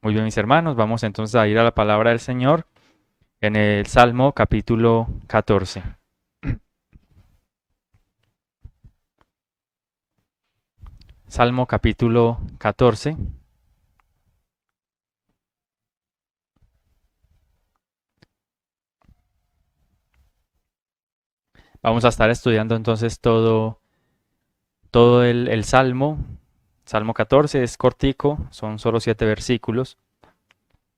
Muy bien, mis hermanos, vamos entonces a ir a la palabra del Señor en el Salmo capítulo 14. Salmo capítulo 14. Vamos a estar estudiando entonces todo el Salmo. Salmo 14 es cortico, son solo 7 versículos.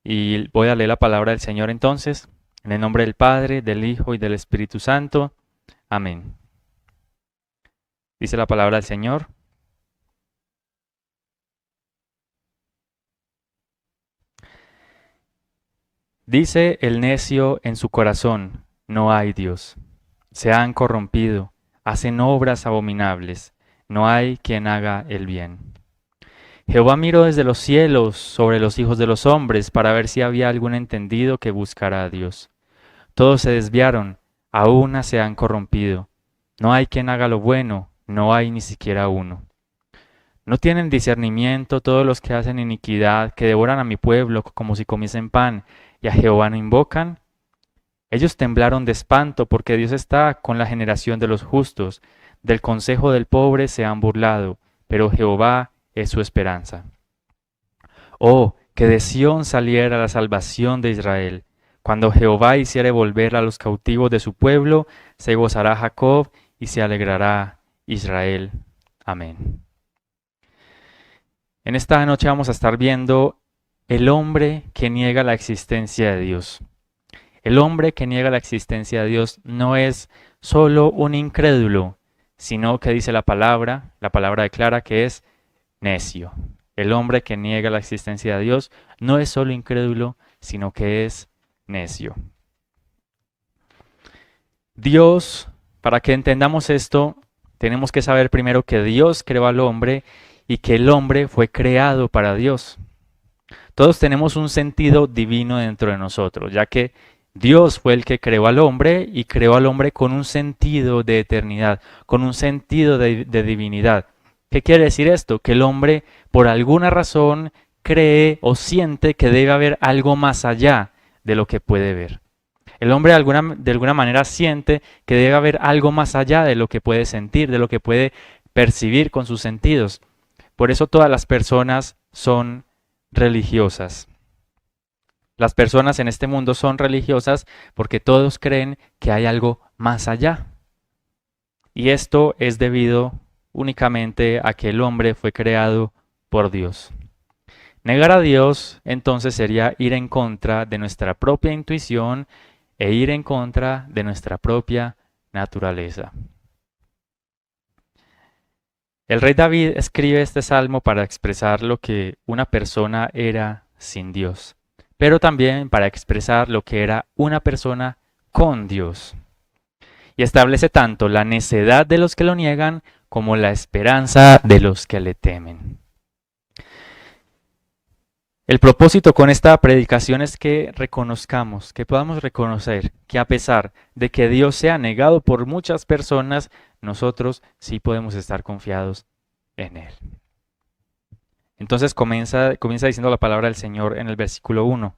Y voy a leer la palabra del Señor entonces, en el nombre del Padre, del Hijo y del Espíritu Santo. Amén. Dice la palabra del Señor. Dice el necio en su corazón, no hay Dios. Se han corrompido, hacen obras abominables, no hay quien haga el bien. Jehová miró desde los cielos sobre los hijos de los hombres para ver si había algún entendido que buscara a Dios. Todos se desviaron, a una se han corrompido. No hay quien haga lo bueno, no hay ni siquiera uno. No tienen discernimiento todos los que hacen iniquidad, que devoran a mi pueblo como si comiesen pan, y a Jehová no invocan. Ellos temblaron de espanto porque Dios está con la generación de los justos. Del consejo del pobre se han burlado, pero Jehová es su esperanza. Oh, que de Sión saliera la salvación de Israel. Cuando Jehová hiciere volver a los cautivos de su pueblo, se gozará Jacob y se alegrará Israel. Amén. En esta noche vamos a estar viendo el hombre que niega la existencia de Dios. El hombre que niega la existencia de Dios no es solo un incrédulo, sino que dice la palabra declara que es necio. El hombre que niega la existencia de Dios no es solo incrédulo, sino que es necio. Dios, para que entendamos esto, tenemos que saber primero que Dios creó al hombre y que el hombre fue creado para Dios. Todos tenemos un sentido divino dentro de nosotros, ya que Dios fue el que creó al hombre y creó al hombre con un sentido de eternidad, con un sentido de divinidad. ¿Qué quiere decir esto? Que el hombre, por alguna razón, cree o siente que debe haber algo más allá de lo que puede ver. El hombre de alguna manera siente que debe haber algo más allá de lo que puede sentir, de lo que puede percibir con sus sentidos. Por eso todas las personas son religiosas. Las personas en este mundo son religiosas porque todos creen que hay algo más allá. Y esto es debido únicamente a que el hombre fue creado por Dios. Negar a Dios entonces sería ir en contra de nuestra propia intuición e ir en contra de nuestra propia naturaleza. El rey David escribe este salmo para expresar lo que una persona era sin Dios, pero también para expresar lo que era una persona con Dios. Y establece tanto la necedad de los que lo niegan como la esperanza de los que le temen. El propósito con esta predicación es que reconozcamos, que podamos reconocer que a pesar de que Dios sea negado por muchas personas, nosotros sí podemos estar confiados en Él. Entonces comienza diciendo la palabra del Señor en el versículo 1.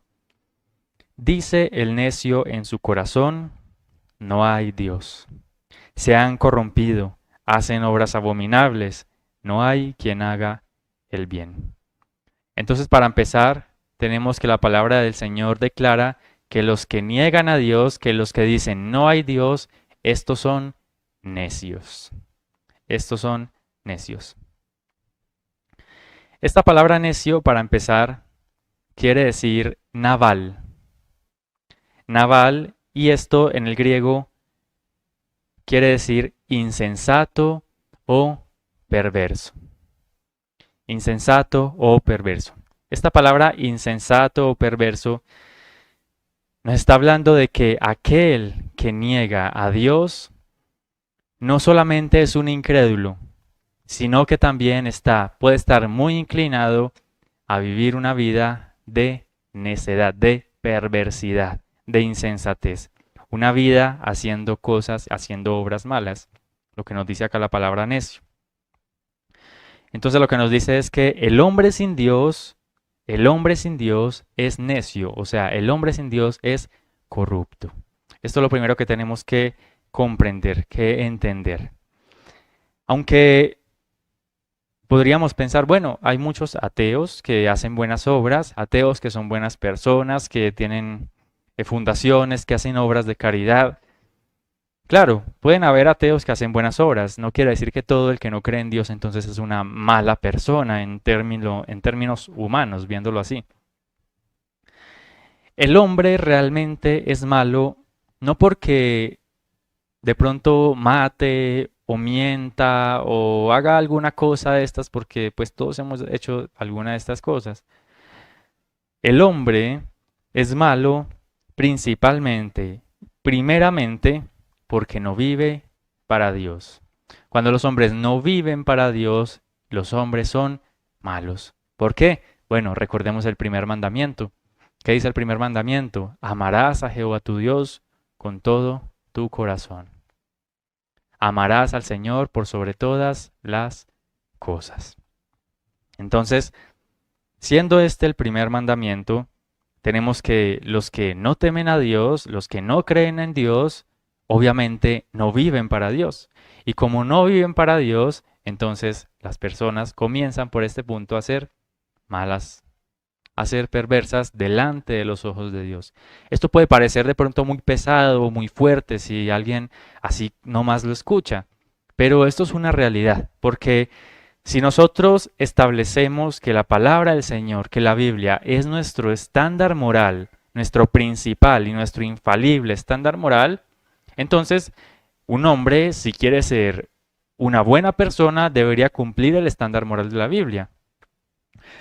Dice el necio en su corazón, no hay Dios. Se han corrompido, hacen obras abominables, no hay quien haga el bien. Entonces, para empezar, tenemos que la palabra del Señor declara que los que niegan a Dios, que los que dicen no hay Dios, estos son necios. Estos son necios. Esta palabra necio, para empezar, quiere decir naval. Naval, y esto en el griego quiere decir insensato o perverso. Insensato o perverso. Esta palabra insensato o perverso nos está hablando de que aquel que niega a Dios no solamente es un incrédulo, sino que también puede estar muy inclinado a vivir una vida de necedad, de perversidad, de insensatez. Una vida haciendo cosas, haciendo obras malas, lo que nos dice acá la palabra necio. Entonces lo que nos dice es que el hombre sin Dios el hombre sin Dios es necio, o sea, el hombre sin Dios es corrupto. Esto es lo primero que tenemos que comprender, que entender. Aunque podríamos pensar, bueno, hay muchos ateos que hacen buenas obras, ateos que son buenas personas, que tienen fundaciones, que hacen obras de caridad. Claro, pueden haber ateos que hacen buenas obras. No quiere decir que todo el que no cree en Dios entonces es una mala persona en términos humanos, viéndolo así. El hombre realmente es malo no porque de pronto mate o mienta o haga alguna cosa de estas, porque pues todos hemos hecho alguna de estas cosas. El hombre es malo principalmente, primeramente, porque no vive para Dios. Cuando los hombres no viven para Dios, los hombres son malos. ¿Por qué? Bueno, recordemos el primer mandamiento. ¿Qué dice el primer mandamiento? Amarás a Jehová tu Dios con todo tu corazón. Amarás al Señor por sobre todas las cosas. Entonces, siendo este el primer mandamiento, tenemos que los que no temen a Dios, los que no creen en Dios, obviamente no viven para Dios. Y como no viven para Dios, entonces las personas comienzan por este punto a ser malas, a ser perversas delante de los ojos de Dios. Esto puede parecer de pronto muy pesado o muy fuerte si alguien así nomás lo escucha, pero esto es una realidad, porque si nosotros establecemos que la palabra del Señor, que la Biblia es nuestro estándar moral, nuestro principal y nuestro infalible estándar moral, entonces un hombre, si quiere ser una buena persona, debería cumplir el estándar moral de la Biblia.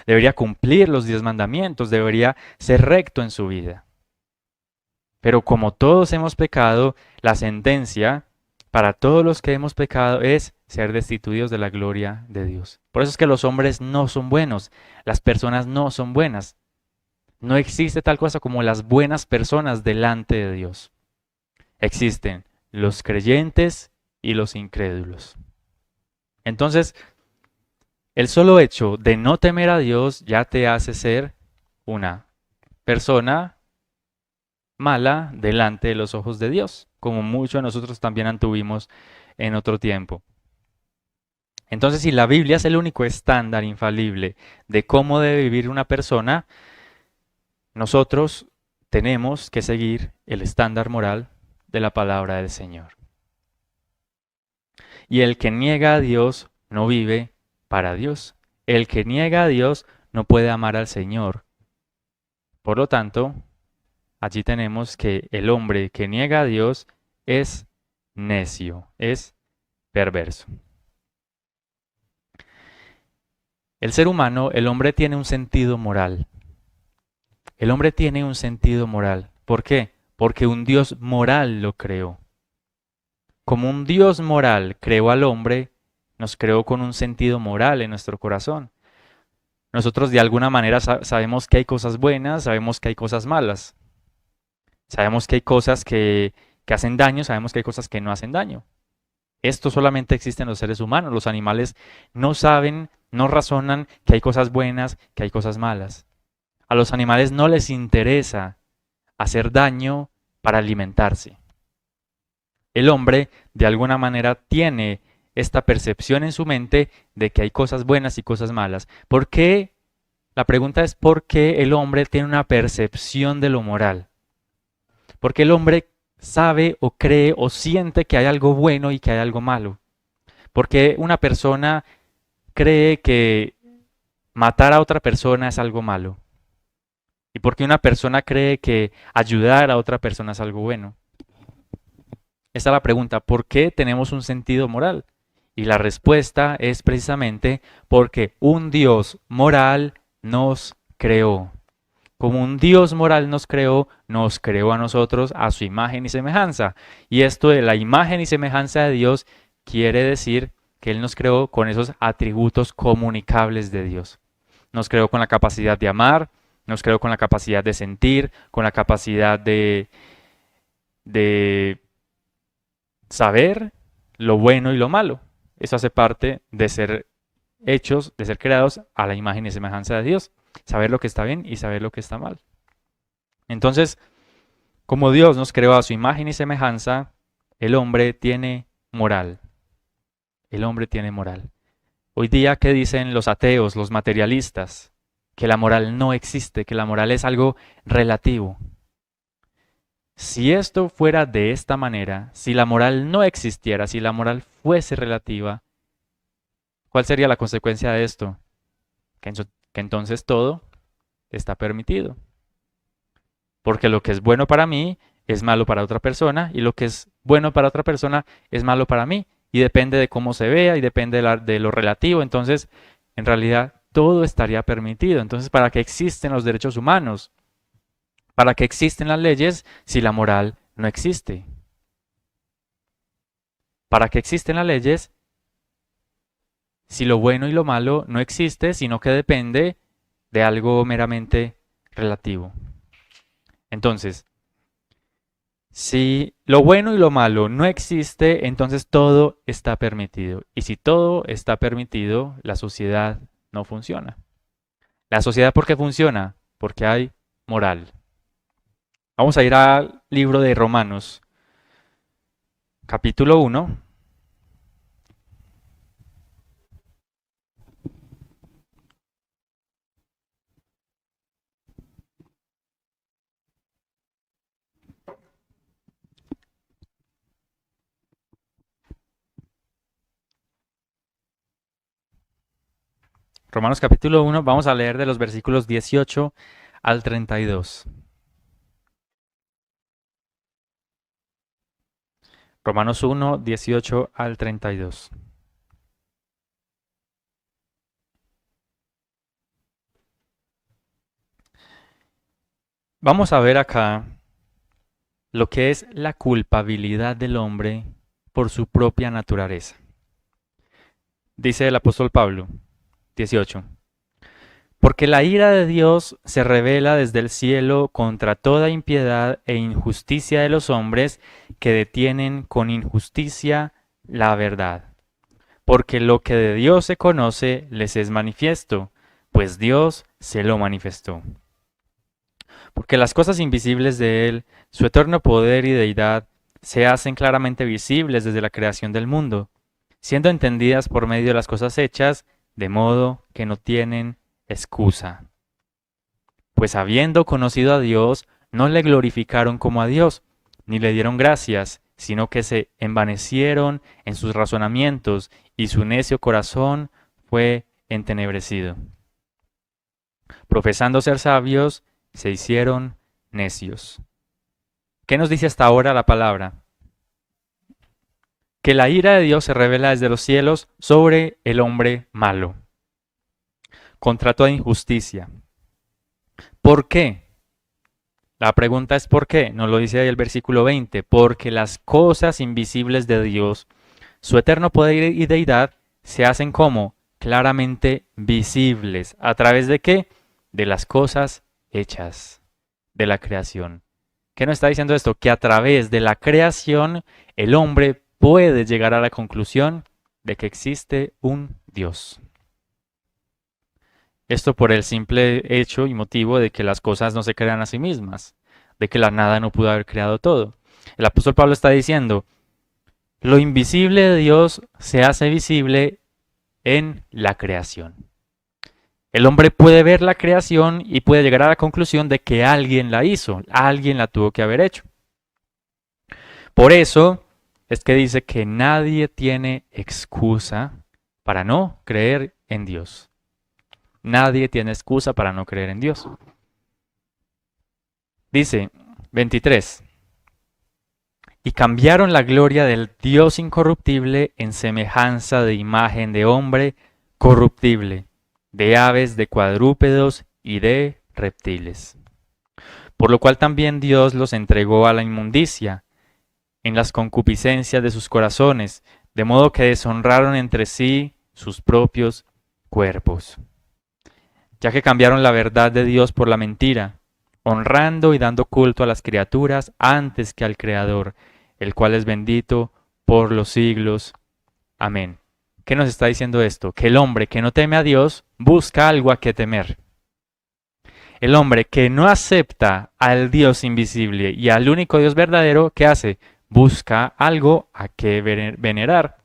Debería cumplir los 10 mandamientos, debería ser recto en su vida. Pero como todos hemos pecado, la sentencia para todos los que hemos pecado es ser destituidos de la gloria de Dios. Por eso es que los hombres no son buenos, las personas no son buenas. No existe tal cosa como las buenas personas delante de Dios. Existen los creyentes y los incrédulos. Entonces, el solo hecho de no temer a Dios ya te hace ser una persona mala delante de los ojos de Dios, como muchos de nosotros también antuvimos en otro tiempo. Entonces, si la Biblia es el único estándar infalible de cómo debe vivir una persona, nosotros tenemos que seguir el estándar moral de la palabra del Señor. Y el que niega a Dios no vive para Dios. El que niega a Dios no puede amar al Señor. Por lo tanto, allí tenemos que el hombre que niega a Dios es necio, es perverso. El ser humano, el hombre tiene un sentido moral. El hombre tiene un sentido moral. ¿Por qué? Porque un Dios moral lo creó. Como un Dios moral creó al hombre, nos creó con un sentido moral en nuestro corazón. Nosotros de alguna manera sabemos que hay cosas buenas, sabemos que hay cosas malas. Sabemos que hay cosas que hacen daño, sabemos que hay cosas que no hacen daño. Esto solamente existe en los seres humanos. Los animales no saben, no razonan que hay cosas buenas, que hay cosas malas. A los animales no les interesa hacer daño para alimentarse. El hombre, de alguna manera, tiene esta percepción en su mente de que hay cosas buenas y cosas malas. ¿Por qué? La pregunta es ¿por qué el hombre tiene una percepción de lo moral? Porque el hombre sabe o cree o siente que hay algo bueno y que hay algo malo. Porque una persona cree que matar a otra persona es algo malo. Y porque una persona cree que ayudar a otra persona es algo bueno. Esta es la pregunta, ¿por qué tenemos un sentido moral? Y la respuesta es precisamente porque un Dios moral nos creó. Como un Dios moral nos creó a nosotros a su imagen y semejanza. Y esto de la imagen y semejanza de Dios quiere decir que Él nos creó con esos atributos comunicables de Dios. Nos creó con la capacidad de amar, nos creó con la capacidad de sentir, con la capacidad de saber lo bueno y lo malo. Eso hace parte de ser hechos, de ser creados a la imagen y semejanza de Dios. saber lo que está bien y saber lo que está mal. Entonces, como Dios nos creó a su imagen y semejanza, el hombre tiene moral. El hombre tiene moral. Hoy día, ¿qué dicen los ateos, los materialistas? Que la moral no existe, que la moral es algo relativo. Si esto fuera de esta manera, si la moral no existiera, si la moral fuese relativa, ¿cuál sería la consecuencia de esto? Que entonces todo está permitido. Porque lo que es bueno para mí es malo para otra persona y lo que es bueno para otra persona es malo para mí. Y depende de cómo se vea y depende de lo relativo. Entonces, en realidad, todo estaría permitido. Entonces, ¿para qué existen los derechos humanos? ¿Para qué existen las leyes si la moral no existe? ¿Para qué existen las leyes si lo bueno y lo malo no existe, sino que depende de algo meramente relativo? Entonces, si lo bueno y lo malo no existe, entonces todo está permitido. Y si todo está permitido, la sociedad no funciona. ¿La sociedad por qué funciona? Porque hay moral. Vamos a ir al libro de Romanos, capítulo 1. Romanos capítulo 1, vamos a leer de los versículos 18 al 32. Romanos 1, 18 al 32. Vamos a ver acá lo que es la culpabilidad del hombre por su propia naturaleza. Dice el apóstol Pablo, 18. Porque la ira de Dios se revela desde el cielo contra toda impiedad e injusticia de los hombres que detienen con injusticia la verdad. Porque lo que de Dios se conoce les es manifiesto, pues Dios se lo manifestó. Porque las cosas invisibles de Él, su eterno poder y deidad, se hacen claramente visibles desde la creación del mundo, siendo entendidas por medio de las cosas hechas, de modo que no tienen excusa. Pues habiendo conocido a Dios, no le glorificaron como a Dios, ni le dieron gracias, sino que se envanecieron en sus razonamientos, y su necio corazón fue entenebrecido. Profesando ser sabios, se hicieron necios. ¿Qué nos dice hasta ahora la palabra? Que la ira de Dios se revela desde los cielos sobre el hombre malo, contra toda injusticia. ¿Por qué? La pregunta es ¿por qué? Nos lo dice ahí el versículo 20. Porque las cosas invisibles de Dios, su eterno poder y deidad, se hacen como claramente visibles. ¿A través de qué? De las cosas hechas, de la creación. ¿Qué nos está diciendo esto? Que a través de la creación el hombre puede llegar a la conclusión de que existe un Dios. Esto por el simple hecho y motivo de que las cosas no se crean a sí mismas, de que la nada no pudo haber creado todo. El apóstol Pablo está diciendo, lo invisible de Dios se hace visible en la creación. El hombre puede ver la creación y puede llegar a la conclusión de que alguien la hizo, alguien la tuvo que haber hecho. Por eso es que dice que nadie tiene excusa para no creer en Dios. Nadie tiene excusa para no creer en Dios. Dice 23. Y cambiaron la gloria del Dios incorruptible en semejanza de imagen de hombre corruptible, de aves, de cuadrúpedos y de reptiles. Por lo cual también Dios los entregó a la inmundicia, en las concupiscencias de sus corazones, de modo que deshonraron entre sí sus propios cuerpos. Ya que cambiaron la verdad de Dios por la mentira, honrando y dando culto a las criaturas antes que al Creador, el cual es bendito por los siglos. Amén. ¿Qué nos está diciendo esto? Que el hombre que no teme a Dios busca algo a que temer. El hombre que no acepta al Dios invisible y al único Dios verdadero, ¿qué hace? Busca algo a que venerar.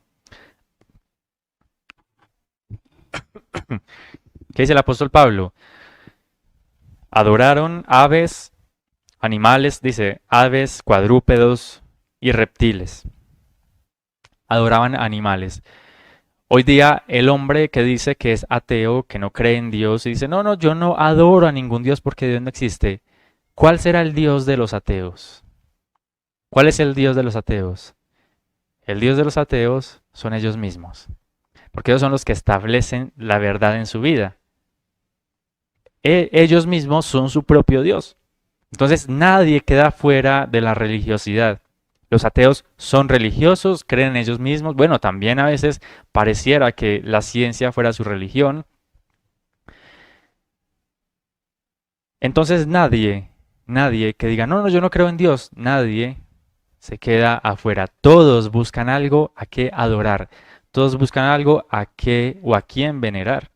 ¿Qué dice el apóstol Pablo? Adoraron aves, animales, dice, aves, cuadrúpedos y reptiles. Adoraban animales. Hoy día el hombre que dice que es ateo, que no cree en Dios, y dice, no, no, yo no adoro a ningún Dios porque Dios no existe. ¿Cuál será el Dios de los ateos? ¿Cuál es el Dios de los ateos? El Dios de los ateos son ellos mismos, porque ellos son los que establecen la verdad en su vida. Ellos mismos son su propio Dios. Entonces nadie queda fuera de la religiosidad. Los ateos son religiosos, creen en ellos mismos. Bueno, también a veces pareciera que la ciencia fuera su religión. Entonces nadie que diga, no, no, yo no creo en Dios, nadie se queda afuera. Todos buscan algo a qué adorar. Todos buscan algo a qué o a quién venerar.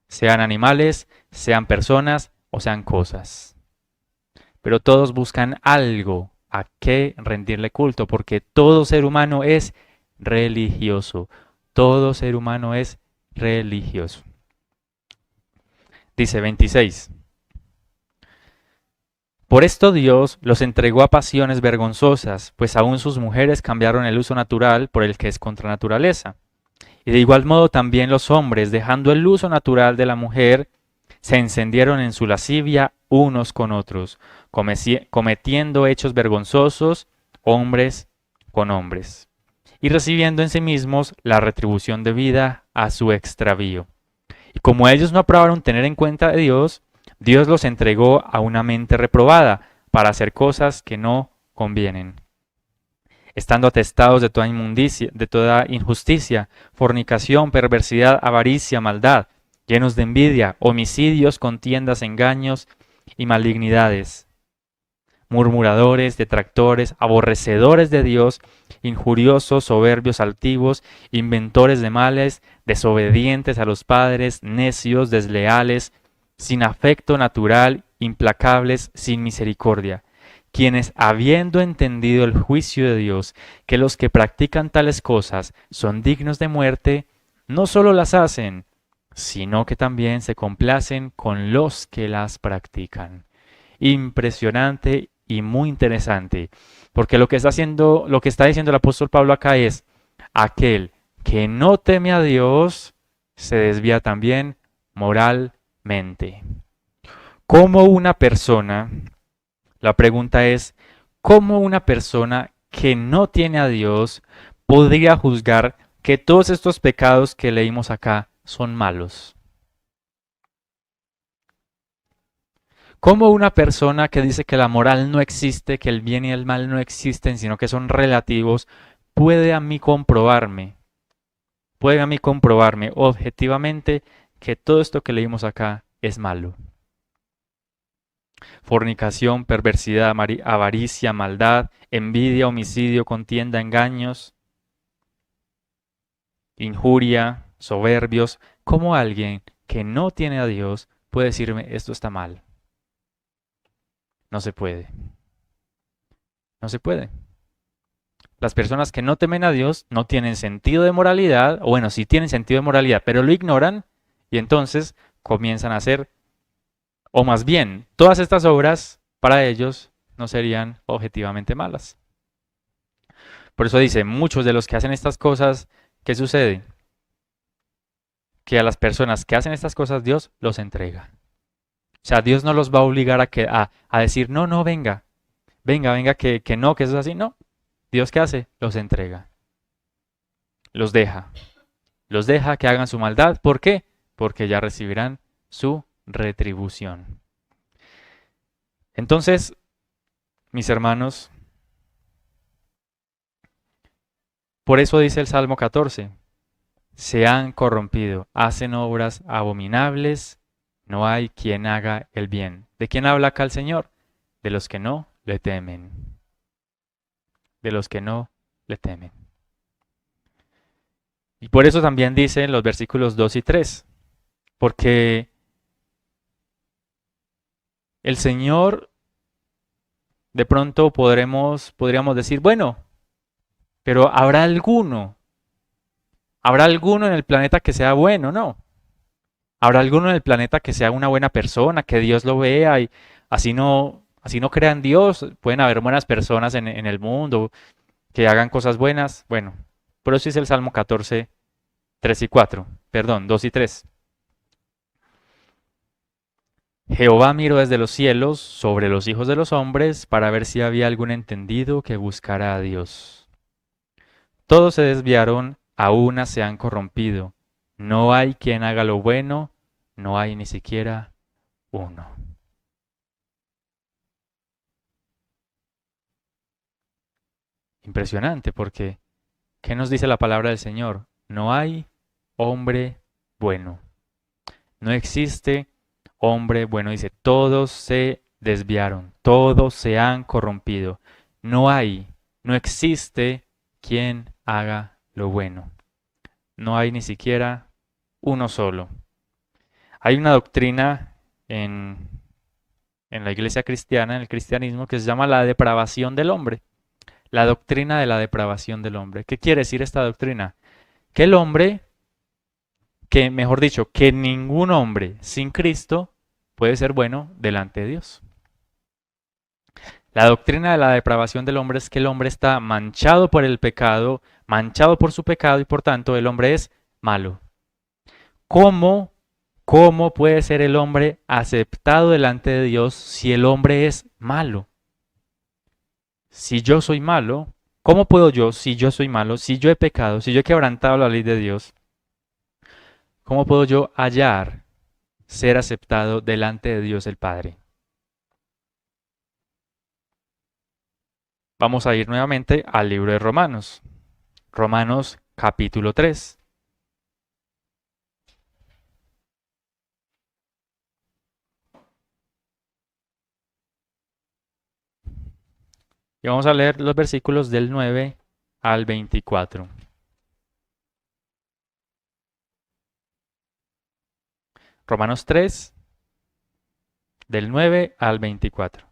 Sean animales, sean personas o sean cosas. Pero todos buscan algo a qué rendirle culto, porque todo ser humano es religioso. Todo ser humano es religioso. Dice 26. Por esto Dios los entregó a pasiones vergonzosas, pues aún sus mujeres cambiaron el uso natural por el que es contra naturaleza. Y de igual modo también los hombres, dejando el uso natural de la mujer, se encendieron en su lascivia unos con otros, cometiendo hechos vergonzosos hombres con hombres, y recibiendo en sí mismos la retribución debida a su extravío. Y como ellos no aprobaron tener en cuenta a Dios, Dios los entregó a una mente reprobada para hacer cosas que no convienen, estando atestados de toda inmundicia, de toda injusticia, fornicación, perversidad, avaricia, maldad, llenos de envidia, homicidios, contiendas, engaños y malignidades, murmuradores, detractores, aborrecedores de Dios, injuriosos, soberbios, altivos, inventores de males, desobedientes a los padres, necios, desleales, sin afecto natural, implacables, sin misericordia, quienes, habiendo entendido el juicio de Dios, que los que practican tales cosas son dignos de muerte, no solo las hacen, sino que también se complacen con los que las practican. Impresionante y muy interesante, porque lo que está diciendo el apóstol Pablo acá es: aquel que no teme a Dios se desvía también moralmente. ¿Cómo una persona, la pregunta es, cómo una persona que no tiene a Dios podría juzgar que todos estos pecados que leímos acá son malos? ¿Cómo una persona que dice que la moral no existe, que el bien y el mal no existen, sino que son relativos, puede a mí comprobarme objetivamente que todo esto que leímos acá es malo? Fornicación, perversidad, avaricia, maldad, envidia, homicidio, contienda, engaños, injuria, soberbios. ¿Cómo alguien que no tiene a Dios puede decirme esto está mal? No se puede. No se puede. Las personas que no temen a Dios no tienen sentido de moralidad, o bueno, sí tienen sentido de moralidad, pero lo ignoran y entonces comienzan a hacer, o más bien, todas estas obras para ellos no serían objetivamente malas. Por eso dice, muchos de los que hacen estas cosas, ¿qué sucede? Que a las personas que hacen estas cosas Dios los entrega. O sea, Dios no los va a obligar a decir, no, no, venga, que no, que eso es así. No. Dios, ¿qué hace? Los entrega. Los deja. Los deja que hagan su maldad. ¿Por qué? Porque ya recibirán su retribución. Entonces, mis hermanos, por eso dice el Salmo 14, se han corrompido, hacen obras abominables, no hay quien haga el bien. ¿De quién habla acá el Señor? De los que no le temen. De los que no le temen. Y por eso también dice en los versículos 2 y 3, porque El Señor, de pronto podríamos decir, bueno, pero habrá alguno en el planeta que sea bueno, ¿no? Habrá alguno en el planeta que sea una buena persona, que Dios lo vea y así no crean Dios, pueden haber buenas personas en el mundo que hagan cosas buenas. Bueno, por eso es el Salmo 14, 3 y 4, perdón, 2 y 3. Jehová miró desde los cielos sobre los hijos de los hombres para ver si había algún entendido que buscara a Dios. Todos se desviaron, a una se han corrompido. No hay quien haga lo bueno, no hay ni siquiera uno. Impresionante porque, ¿qué nos dice la palabra del Señor? No hay hombre bueno. No existe hombre bueno. Dice, todos se desviaron, todos se han corrompido. No hay, no existe quien haga lo bueno. No hay ni siquiera uno solo. Hay una doctrina en la iglesia cristiana, en el cristianismo, que se llama la depravación del hombre. La doctrina de la depravación del hombre. ¿Qué quiere decir esta doctrina? Que el hombre, que mejor dicho, que ningún hombre sin Cristo puede ser bueno delante de Dios. La doctrina de la depravación del hombre es que el hombre está manchado por el pecado, manchado por su pecado y por tanto el hombre es malo. ¿Cómo, cómo puede ser el hombre aceptado delante de Dios si el hombre es malo? Si yo soy malo, ¿cómo puedo yo, si yo soy malo, si yo he pecado, si yo he quebrantado la ley de Dios, cómo puedo yo hallar ser aceptado delante de Dios el Padre? Vamos a ir nuevamente al libro de Romanos. Romanos capítulo 3. Y vamos a leer los versículos del 9 al 24. Romanos 3, del 9 al 24.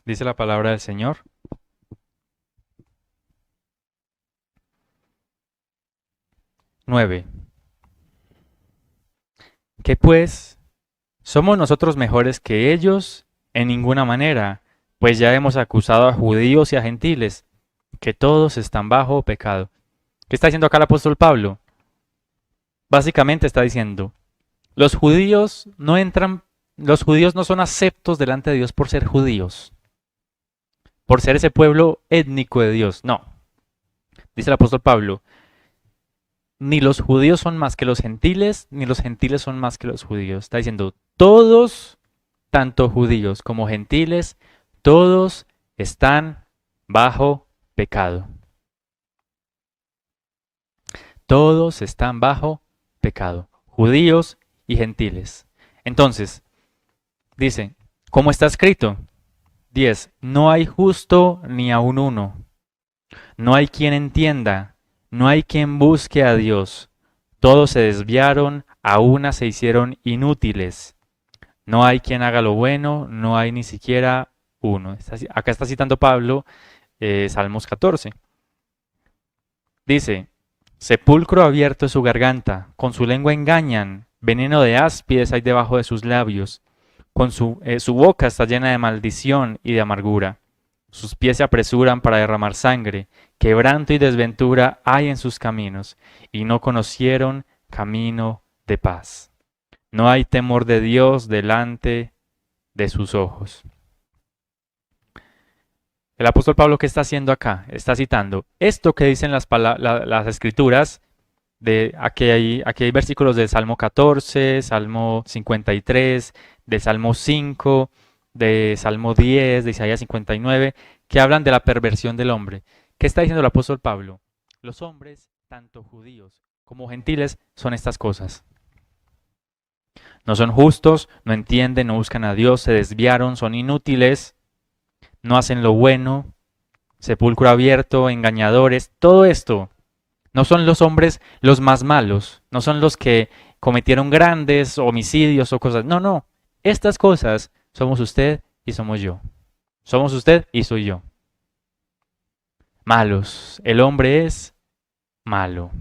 Dice la palabra del Señor. 9. ¿Qué pues? ¿Somos nosotros mejores que ellos? En ninguna manera, pues ya hemos acusado a judíos y a gentiles, que todos están bajo pecado. ¿Qué está diciendo acá el apóstol Pablo? Básicamente está diciendo, los judíos no son aceptos delante de Dios por ser judíos, por ser ese pueblo étnico de Dios. No, dice el apóstol Pablo, ni los judíos son más que los gentiles, ni los gentiles son más que los judíos. Está diciendo, todos, tanto judíos como gentiles, todos están bajo pecado. Todos están bajo pecado, judíos y gentiles. Entonces, dice, ¿cómo está escrito? 10. No hay justo ni aun uno. No hay quien entienda. No hay quien busque a Dios. Todos se desviaron, a una se hicieron inútiles. No hay quien haga lo bueno, no hay ni siquiera uno. Acá está citando Pablo Salmos 14. Dice, sepulcro abierto es su garganta, con su lengua engañan, veneno de áspides hay debajo de sus labios. Su boca está llena de maldición y de amargura. Sus pies se apresuran para derramar sangre. Quebranto y desventura hay en sus caminos, y no conocieron camino de paz. No hay temor de Dios delante de sus ojos. El apóstol Pablo, ¿qué está haciendo acá? Está citando esto que dicen las escrituras. Aquí hay versículos del Salmo 14, Salmo 53, del Salmo 5, de Salmo 10, de Isaías 59, que hablan de la perversión del hombre. ¿Qué está diciendo el apóstol Pablo? Los hombres tanto judíos como gentiles, son estas cosas. No son justos, no entienden, no buscan a Dios, se desviaron, son inútiles, no hacen lo bueno, sepulcro abierto, engañadores, todo esto. No son los hombres los más malos, no son los que cometieron grandes homicidios o cosas. No, no. Estas cosas somos usted y somos yo. Somos usted y soy yo. Malos. El hombre es malo.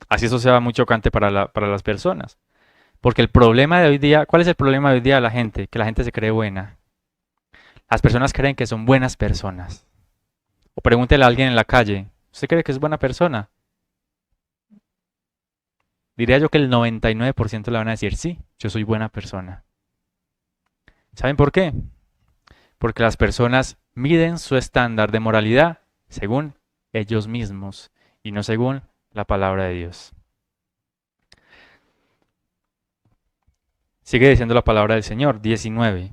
Así eso sea muy chocante para las personas. Porque el problema de hoy día, ¿cuál es el problema de hoy día de la gente? Que la gente se cree buena. Las personas creen que son buenas personas. O pregúntele a alguien en la calle, ¿usted cree que es buena persona? Diría yo que el 99% le van a decir, sí, yo soy buena persona. ¿Saben por qué? Porque las personas miden su estándar de moralidad según ellos mismos y no según la palabra de Dios. Sigue diciendo la palabra del Señor, 19.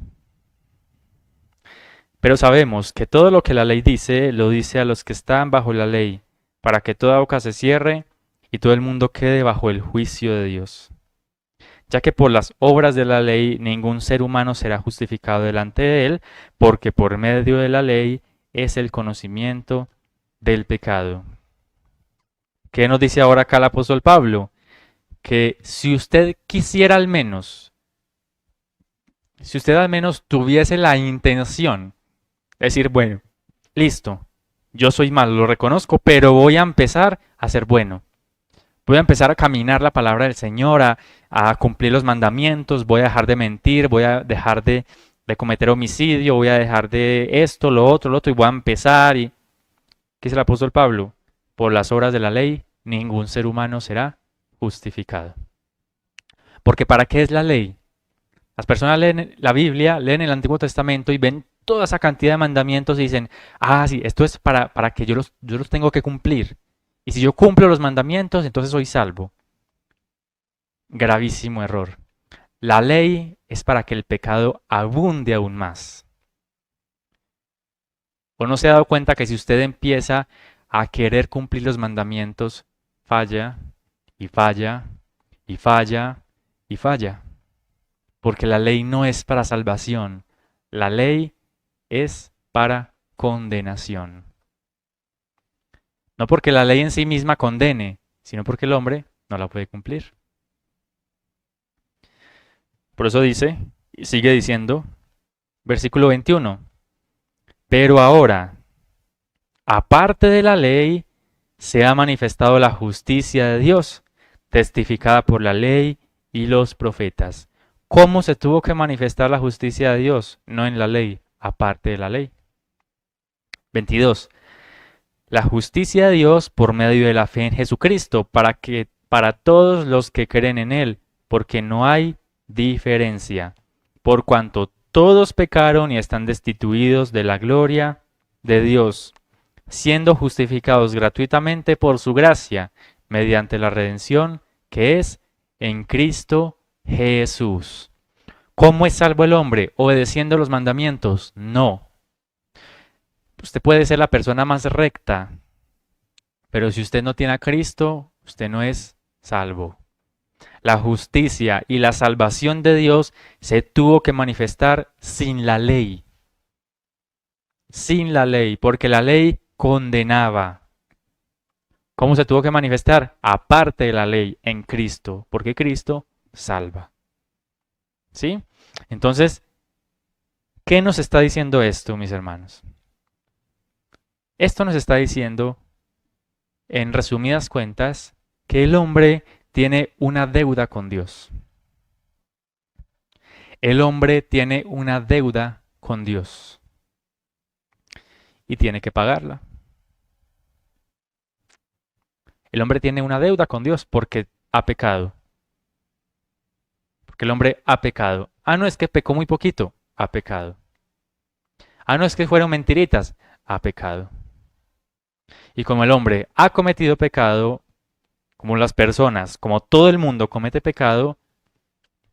Pero sabemos que todo lo que la ley dice, lo dice a los que están bajo la ley, para que toda boca se cierre y todo el mundo quede bajo el juicio de Dios. Ya que por las obras de la ley ningún ser humano será justificado delante de él, porque por medio de la ley es el conocimiento del pecado. ¿Qué nos dice ahora acá el apóstol Pablo? Que si usted quisiera al menos, si usted al menos tuviese la intención de decir, bueno, listo, yo soy malo, lo reconozco, pero voy a empezar a ser bueno. Voy a empezar a caminar la palabra del Señor, a cumplir los mandamientos, voy a dejar de mentir, voy a dejar de cometer homicidio, voy a dejar de esto, lo otro, y voy a empezar. ¿Qué dice el apóstol Pablo? Por las obras de la ley, ningún ser humano será justificado. Porque ¿para qué es la ley? Las personas leen la Biblia, leen el Antiguo Testamento y ven toda esa cantidad de mandamientos y dicen, ah, sí, esto es para que yo los tengo que cumplir. Y si yo cumplo los mandamientos, entonces soy salvo. Gravísimo error. La ley es para que el pecado abunde aún más. ¿O no se ha dado cuenta que si usted empieza a querer cumplir los mandamientos, falla y falla y falla y falla? Porque la ley no es para salvación. La ley es para condenación. No porque la ley en sí misma condene, sino porque el hombre no la puede cumplir. Por eso dice, y sigue diciendo, versículo 21, pero ahora, aparte de la ley, se ha manifestado la justicia de Dios, testificada por la ley y los profetas. ¿Cómo se tuvo que manifestar la justicia de Dios? No en la ley, aparte de la ley. 22. La justicia de Dios por medio de la fe en Jesucristo, para todos los que creen en Él, porque no hay diferencia, por cuanto todos pecaron y están destituidos de la gloria de Dios, siendo justificados gratuitamente por su gracia, mediante la redención que es en Cristo Jesús. ¿Cómo es salvo el hombre? ¿Obedeciendo los mandamientos? No. Usted puede ser la persona más recta, pero si usted no tiene a Cristo, usted no es salvo. La justicia y la salvación de Dios se tuvo que manifestar sin la ley. Sin la ley, porque la ley condenaba. ¿Cómo se tuvo que manifestar? Aparte de la ley, en Cristo, porque Cristo salva. ¿Sí? Entonces, ¿qué nos está diciendo esto, mis hermanos? Esto nos está diciendo, en resumidas cuentas, que el hombre tiene una deuda con Dios. El hombre tiene una deuda con Dios y tiene que pagarla. El hombre tiene una deuda con Dios porque ha pecado. Porque el hombre ha pecado. Ah, no, es que pecó muy poquito. Ha pecado. Ah, no, es que fueron mentiritas. Ha pecado. Y como el hombre ha cometido pecado, como las personas, como todo el mundo comete pecado,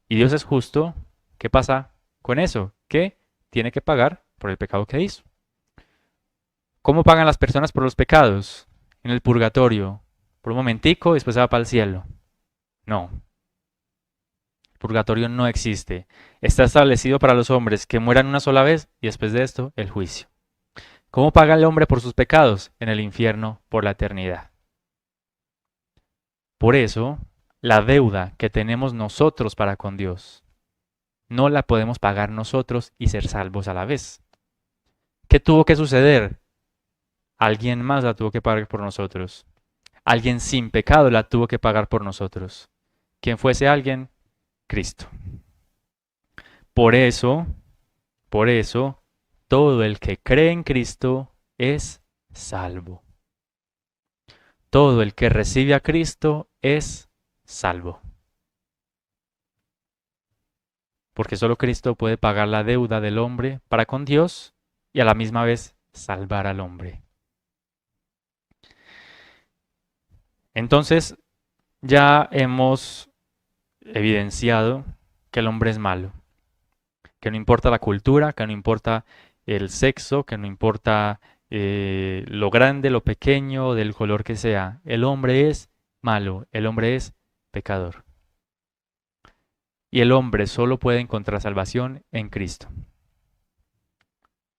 y Dios es justo, ¿qué pasa con eso? Que tiene que pagar por el pecado que hizo. ¿Cómo pagan las personas por los pecados? en el purgatorio por un momentico y después se va para el cielo. No, el purgatorio no existe. Está establecido para los hombres que mueran una sola vez y después de esto el juicio. ¿Cómo paga el hombre por sus pecados? En el infierno por la eternidad. Por eso, la deuda que tenemos nosotros para con Dios no la podemos pagar nosotros y ser salvos a la vez. ¿Qué tuvo que suceder? Alguien más la tuvo que pagar por nosotros. Alguien sin pecado la tuvo que pagar por nosotros. ¿Quién fue ese alguien? Cristo. Por eso, por eso, todo el que cree en Cristo es salvo. Todo el que recibe a Cristo es salvo. Porque solo Cristo puede pagar la deuda del hombre para con Dios y a la misma vez salvar al hombre. Entonces, ya hemos evidenciado que el hombre es malo, que no importa la cultura, que no importa el sexo, que no importa lo grande, lo pequeño, del color que sea, el hombre es malo, el hombre es pecador. Y el hombre solo puede encontrar salvación en Cristo.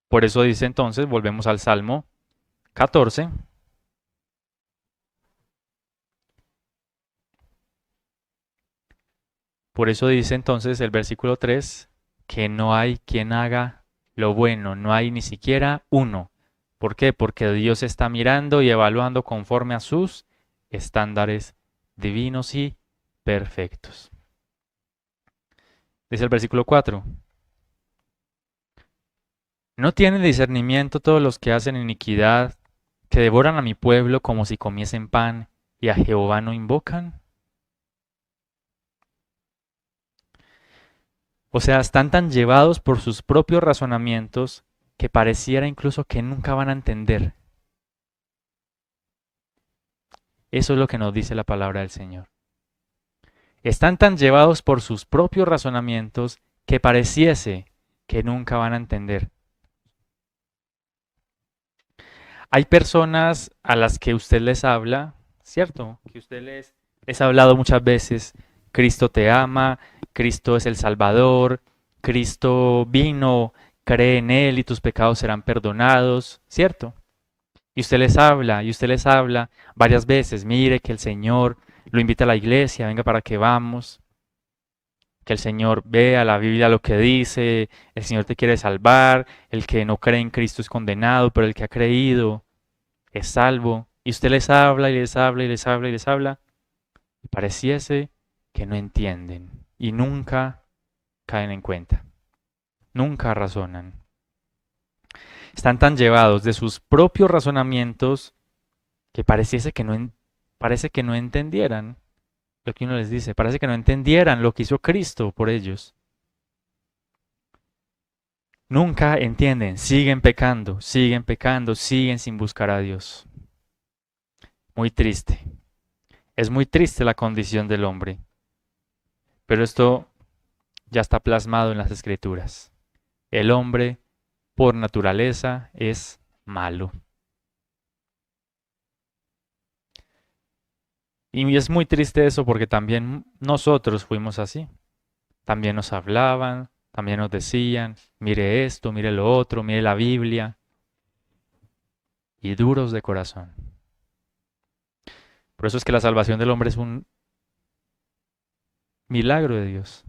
Por eso dice entonces, volvemos al Salmo 14. Por eso dice entonces el versículo 3 que no hay quien haga lo bueno, no hay ni siquiera uno. ¿Por qué? Porque Dios está mirando y evaluando conforme a sus estándares divinos y perfectos. Dice el versículo 4. ¿No tienen discernimiento todos los que hacen iniquidad, que devoran a mi pueblo como si comiesen pan y a Jehová no invocan? O sea, están tan llevados por sus propios razonamientos que pareciera incluso que nunca van a entender. Eso es lo que nos dice la palabra del Señor. Están tan llevados por sus propios razonamientos que pareciese que nunca van a entender. Hay personas a las que usted les habla, ¿cierto? Que usted les ha hablado muchas veces, Cristo te ama, Cristo es el Salvador, Cristo vino, cree en Él y tus pecados serán perdonados, ¿cierto? Y usted les habla varias veces, mire que el Señor lo invita a la iglesia, venga para que vamos, que el Señor vea la Biblia lo que dice, el Señor te quiere salvar, el que no cree en Cristo es condenado, pero el que ha creído es salvo. Y usted les habla y les habla y les habla y les habla, y pareciese que no entienden y nunca caen en cuenta, nunca razonan. Están tan llevados de sus propios razonamientos que parece que no entendieran lo que uno les dice, parece que no entendieran lo que hizo Cristo por ellos. Nunca entienden, siguen pecando, siguen sin buscar a Dios. Muy triste. Es muy triste la condición del hombre. Pero esto ya está plasmado en las Escrituras. El hombre, por naturaleza, es malo. Y es muy triste eso porque también nosotros fuimos así. También nos hablaban, también nos decían, mire esto, mire lo otro, mire la Biblia. Y duros de corazón. Por eso es que la salvación del hombre es un milagro de Dios.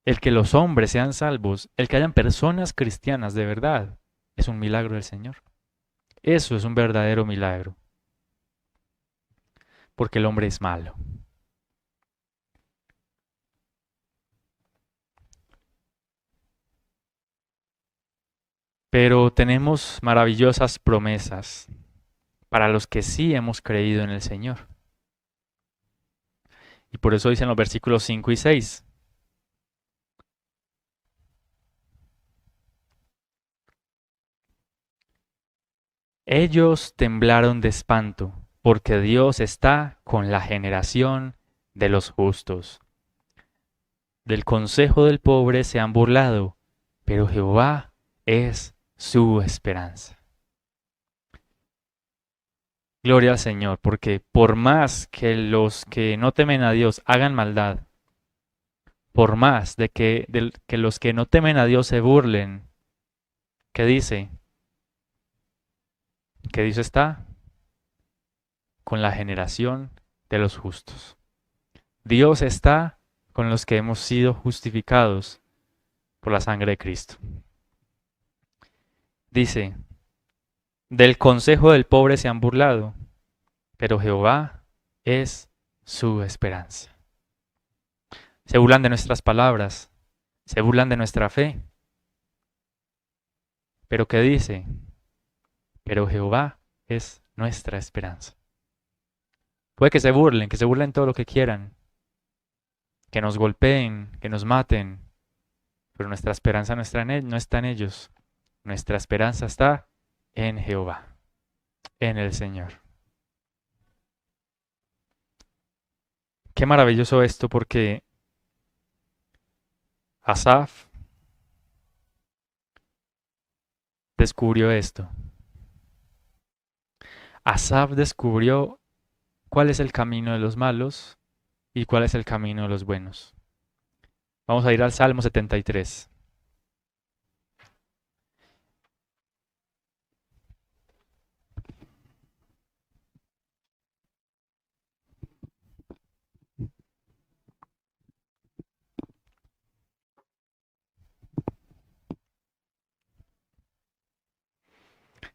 El que los hombres sean salvos, el que hayan personas cristianas de verdad, es un milagro del Señor. Eso es un verdadero milagro. Porque el hombre es malo. Pero tenemos maravillosas promesas para los que sí hemos creído en el Señor. Y por eso dicen los versículos 5 y 6. Ellos temblaron de espanto, porque Dios está con la generación de los justos. Del consejo del pobre se han burlado, pero Jehová es su esperanza. Gloria al Señor, porque por más que los que no temen a Dios hagan maldad, por más que los que no temen a Dios se burlen, ¿qué dice? Que Dios está con la generación de los justos. Dios está con los que hemos sido justificados por la sangre de Cristo. Dice, del consejo del pobre se han burlado, pero Jehová es su esperanza. Se burlan de nuestras palabras, se burlan de nuestra fe. Pero ¿qué dice? Pero Jehová es nuestra esperanza. Puede que se burlen todo lo que quieran, que nos golpeen, que nos maten, pero nuestra esperanza no está en ellos. Nuestra esperanza está en Jehová, en el Señor. Qué maravilloso esto porque Asaf descubrió esto. Asaf descubrió cuál es el camino de los malos y cuál es el camino de los buenos. Vamos a ir al Salmo 73.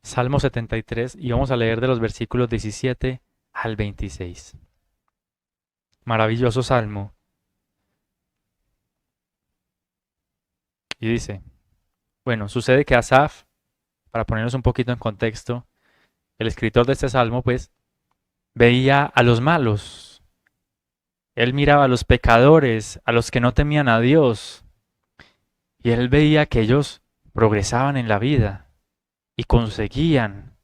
Salmo 73 y vamos a leer de los versículos 17 al 26. Maravilloso salmo. Y dice, bueno, sucede que Asaf, para ponernos un poquito en contexto, el escritor de este salmo, pues, veía a los malos. Él miraba a los pecadores, a los que no temían a Dios. Y él veía que ellos progresaban en la vida y conseguían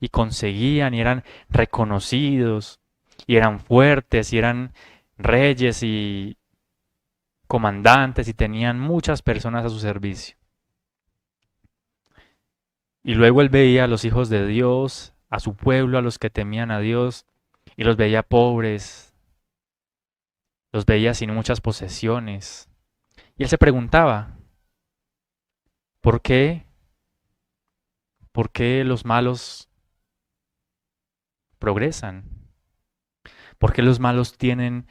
y eran reconocidos y eran fuertes y eran reyes y comandantes y tenían muchas personas a su servicio. Y luego él veía a los hijos de Dios, a su pueblo, a los que temían a Dios, y los veía pobres, los veía sin muchas posesiones. Y él se preguntaba, ¿por qué? ¿Por qué los malos progresan? ¿Por qué los malos tienen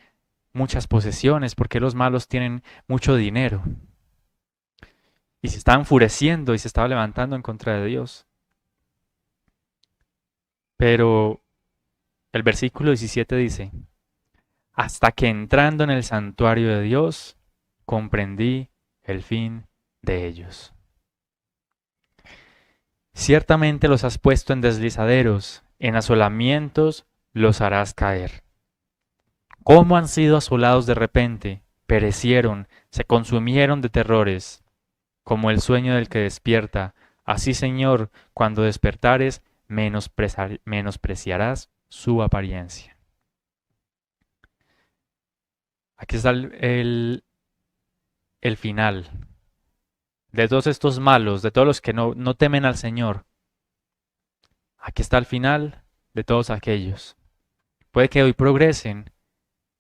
muchas posesiones? ¿Por qué los malos tienen mucho dinero? Y se estaba enfureciendo y se estaba levantando en contra de Dios. Pero el versículo 17 dice, hasta que entrando en el santuario de Dios, comprendí el fin de ellos. Ciertamente los has puesto en deslizaderos, en asolamientos los harás caer. ¿Cómo han sido asolados de repente? Perecieron, se consumieron de terrores, como el sueño del que despierta. Así, Señor, cuando despertares, menospreciarás su apariencia. Aquí está el final de todos estos malos, de todos los que no temen al Señor. Aquí está el final de todos aquellos. Puede que hoy progresen,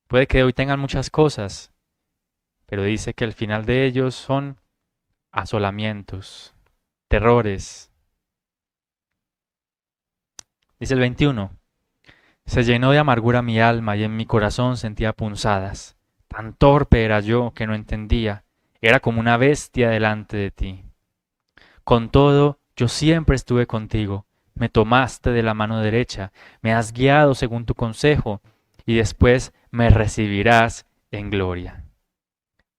puede que hoy tengan muchas cosas, pero dice que el final de ellos son asolamientos, terrores. Dice el 21. Se llenó de amargura mi alma y en mi corazón sentía punzadas. Tan torpe era yo que no entendía. Era como una bestia delante de ti. Con todo, yo siempre estuve contigo. Me tomaste de la mano derecha, me has guiado según tu consejo, y después me recibirás en gloria.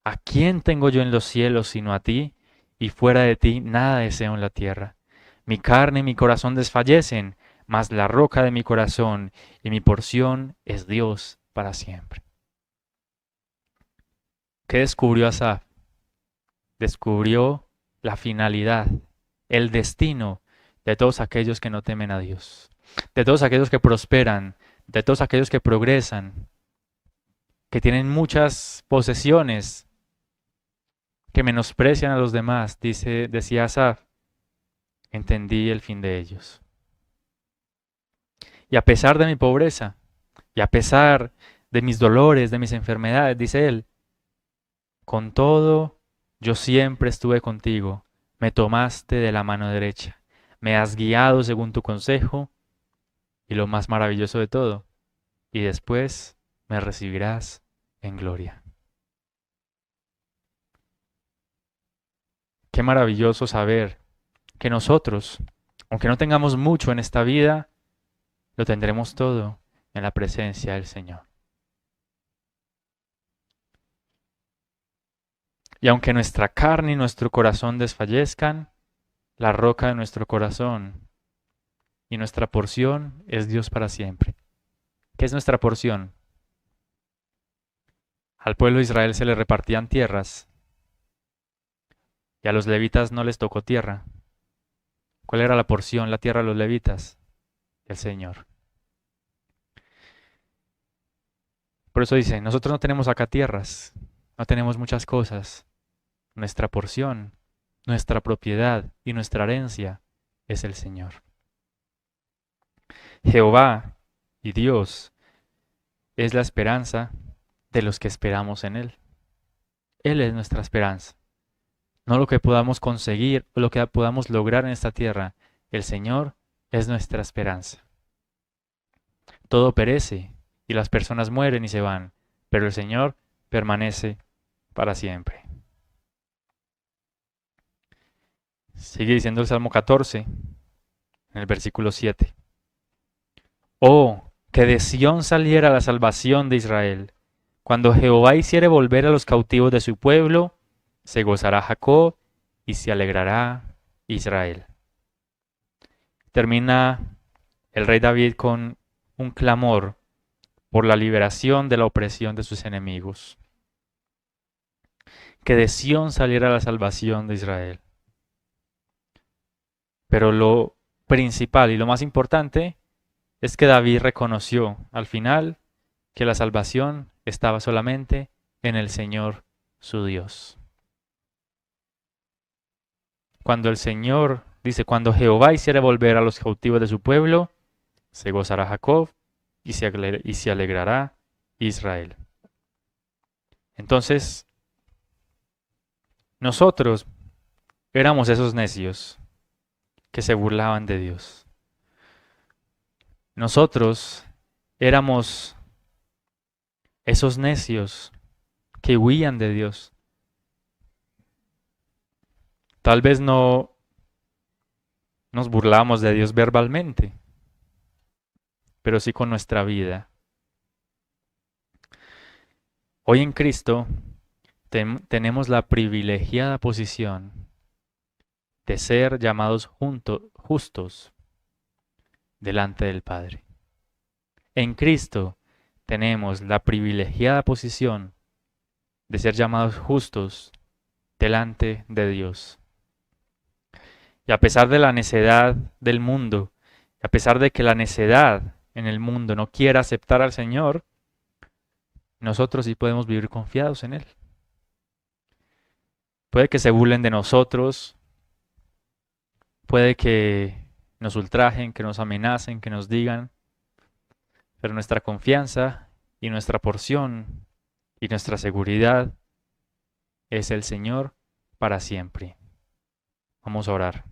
¿A quién tengo yo en los cielos sino a ti? Y fuera de ti nada deseo en la tierra. Mi carne y mi corazón desfallecen, mas la roca de mi corazón y mi porción es Dios para siempre. ¿Qué descubrió Asaf? Descubrió la finalidad, el destino de todos aquellos que no temen a Dios, de todos aquellos que prosperan, de todos aquellos que progresan, que tienen muchas posesiones, que menosprecian a los demás, decía Asaf, entendí el fin de ellos. Y a pesar de mi pobreza, y a pesar de mis dolores, de mis enfermedades, dice él, con todo, yo siempre estuve contigo, me tomaste de la mano derecha, me has guiado según tu consejo, y lo más maravilloso de todo, y después me recibirás en gloria. Qué maravilloso saber que nosotros, aunque no tengamos mucho en esta vida, lo tendremos todo en la presencia del Señor. Y aunque nuestra carne y nuestro corazón desfallezcan, la roca de nuestro corazón y nuestra porción es Dios para siempre. ¿Qué es nuestra porción? Al pueblo de Israel se le repartían tierras y a los levitas no les tocó tierra. ¿Cuál era la porción, la tierra de los levitas? El Señor. Por eso dice, nosotros no tenemos acá tierras, no tenemos muchas cosas. Nuestra porción, nuestra propiedad y nuestra herencia es el Señor. Jehová y Dios es la esperanza de los que esperamos en Él. Él es nuestra esperanza. No lo que podamos conseguir o lo que podamos lograr en esta tierra. El Señor es nuestra esperanza. Todo perece y las personas mueren y se van, pero el Señor permanece para siempre. Sigue diciendo el Salmo 14, en el versículo 7. Oh, que de Sión saliera la salvación de Israel. Cuando Jehová hiciere volver a los cautivos de su pueblo, se gozará Jacob y se alegrará Israel. Termina el rey David con un clamor por la liberación de la opresión de sus enemigos. Que de Sión saliera la salvación de Israel. Pero lo principal y lo más importante es que David reconoció al final que la salvación estaba solamente en el Señor su Dios. Cuando el Señor dice, cuando Jehová hiciere volver a los cautivos de su pueblo, se gozará Jacob y se alegrará Israel. Entonces, nosotros éramos esos necios que se burlaban de Dios. Nosotros éramos esos necios que huían de Dios. Tal vez no nos burlamos de Dios verbalmente, pero sí con nuestra vida. Hoy en Cristo tenemos la privilegiada posición de ser llamados justos delante del Padre. En Cristo tenemos la privilegiada posición de ser llamados justos delante de Dios. Y a pesar de la necedad del mundo, a pesar de que la necedad en el mundo no quiera aceptar al Señor, nosotros sí podemos vivir confiados en Él. Puede que se burlen de nosotros, puede que nos ultrajen, que nos amenacen, que nos digan, pero nuestra confianza y nuestra porción y nuestra seguridad es el Señor para siempre. Vamos a orar.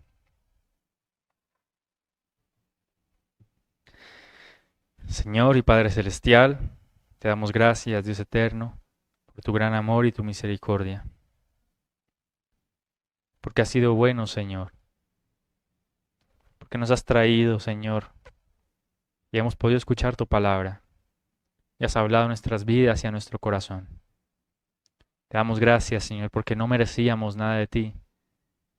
Señor y Padre Celestial, te damos gracias, Dios eterno, por tu gran amor y tu misericordia. Porque has sido bueno, Señor. Porque nos has traído, Señor, y hemos podido escuchar tu palabra. Y has hablado a nuestras vidas y a nuestro corazón. Te damos gracias, Señor, porque no merecíamos nada de ti.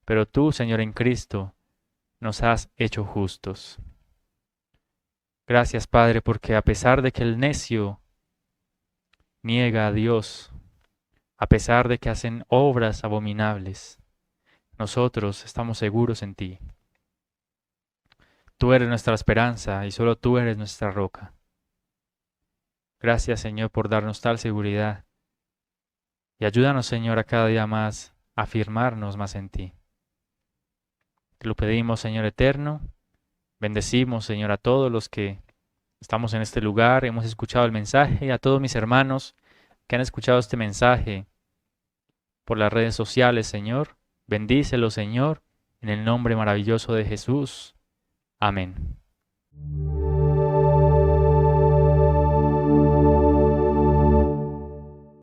Pero tú, Señor, en Cristo, nos has hecho justos. Gracias, Padre, porque a pesar de que el necio niega a Dios, a pesar de que hacen obras abominables, nosotros estamos seguros en ti. Tú eres nuestra esperanza y solo tú eres nuestra roca. Gracias, Señor, por darnos tal seguridad. Y ayúdanos, Señor, a cada día más a afirmarnos más en ti. Te lo pedimos, Señor eterno. Bendecimos, Señor, a todos los que estamos en este lugar, hemos escuchado el mensaje, a todos mis hermanos que han escuchado este mensaje por las redes sociales, Señor. Bendícelo, Señor, en el nombre maravilloso de Jesús. Amén.